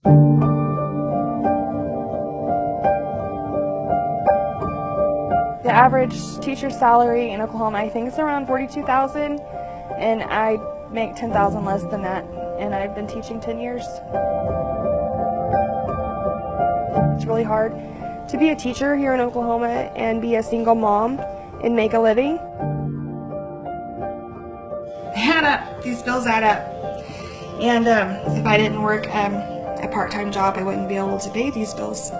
The average teacher salary in Oklahoma, I think, is around $42,000, and I make $10,000 less than that, and I've been teaching 10 years. It's really hard to be a teacher here in Oklahoma and be a single mom and make a living. Add up. These bills add up. And if I didn't work a part-time job, I wouldn't be able to pay these bills.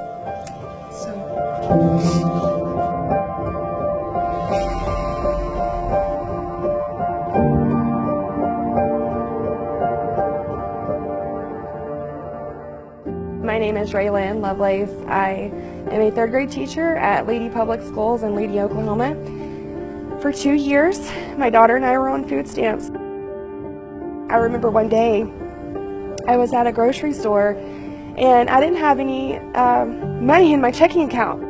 My name is Raylynn Lovelace. I am a third grade teacher at Lady Public Schools in Lady, Oklahoma. For 2 years, my daughter and I were on food stamps. I remember one day I was at a grocery store and I didn't have any money in my checking account.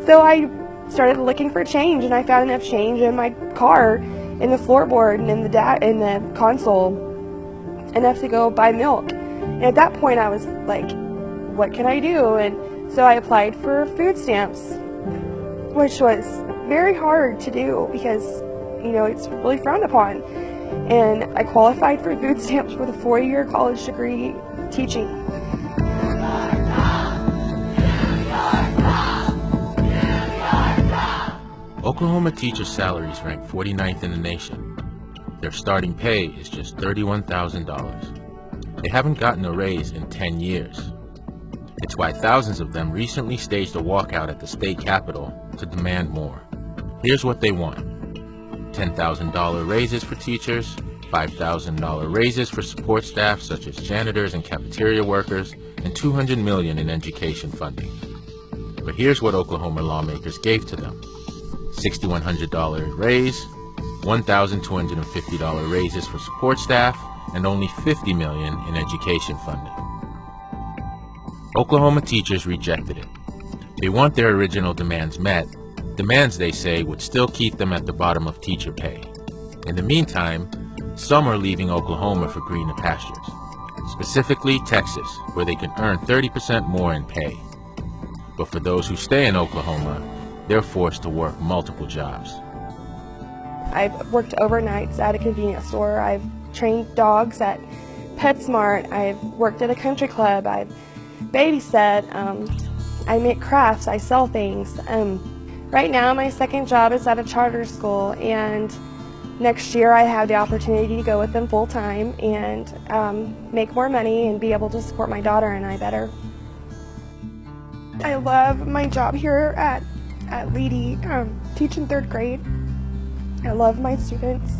So I started looking for change, and I found enough change in my car, in the floorboard, and in the console, enough to go buy milk. And at that point I was like, what can I do? And so I applied for food stamps, which was very hard to do because, you know, it's really frowned upon. And I qualified for food stamps with a 4-year college degree teaching. Oklahoma teacher salaries rank 49th in the nation. Their starting pay is just $31,000. They haven't gotten a raise in 10 years. It's why thousands of them recently staged a walkout at the state capitol to demand more. Here's what they want: $10,000 raises for teachers, $5,000 raises for support staff such as janitors and cafeteria workers, and $200 million in education funding. But here's what Oklahoma lawmakers gave to them: $6,100 raise, $1,250 raises for support staff, and only $50 million in education funding. Oklahoma teachers rejected it. They want their original demands met, demands they say would still keep them at the bottom of teacher pay. In the meantime, some are leaving Oklahoma for greener pastures, specifically Texas, where they can earn 30% more in pay. But for those who stay in Oklahoma, they're forced to work multiple jobs. I've worked overnights at a convenience store. I've trained dogs at PetSmart. I've worked at a country club. I've babysat. I make crafts. I sell things. Right now, my second job is at a charter school, and next year I have the opportunity to go with them full time and make more money and be able to support my daughter and I better. I love my job here at Lady, teaching third grade. I love my students.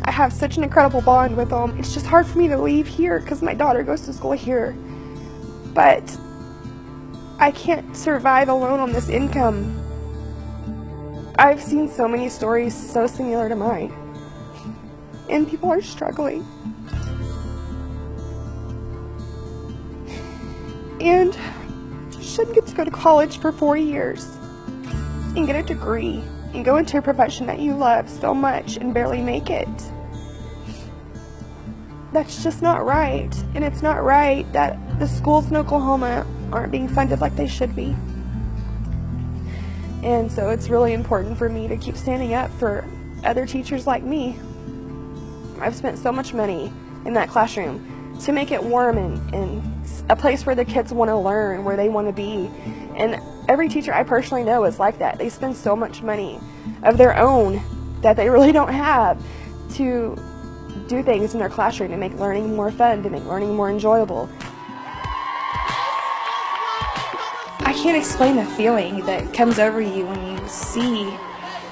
I have such an incredible bond with them. It's just hard for me to leave here because my daughter goes to school here. But I can't survive alone on this income. I've seen so many stories so similar to mine, and people are struggling. And you shouldn't get to go to college for 4 years and get a degree and go into a profession that you love so much and barely make it. That's just not right. And it's not right that the schools in Oklahoma aren't being funded like they should be. And so it's really important for me to keep standing up for other teachers like me. I've spent so much money in that classroom to make it warm and a place where the kids want to learn, where they want to be. And every teacher I personally know is like that. They spend so much money of their own that they really don't have to do things in their classroom to make learning more fun, to make learning more enjoyable. I can't explain the feeling that comes over you when you see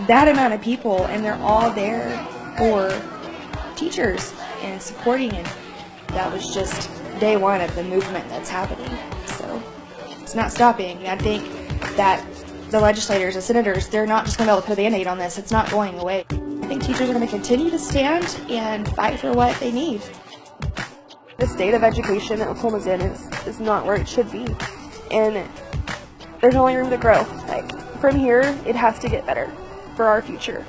that amount of people and they're all there for teachers and supporting, and that was just day one of the movement that's happening. So it's not stopping. I think that the legislators, the senators, they're not just going to be able to put a Band-Aid on this. It's not going away. I think teachers are going to continue to stand and fight for what they need. The state of education that Oklahoma's in is not where it should be. And there's only room to grow. Like, from here, it has to get better for our future.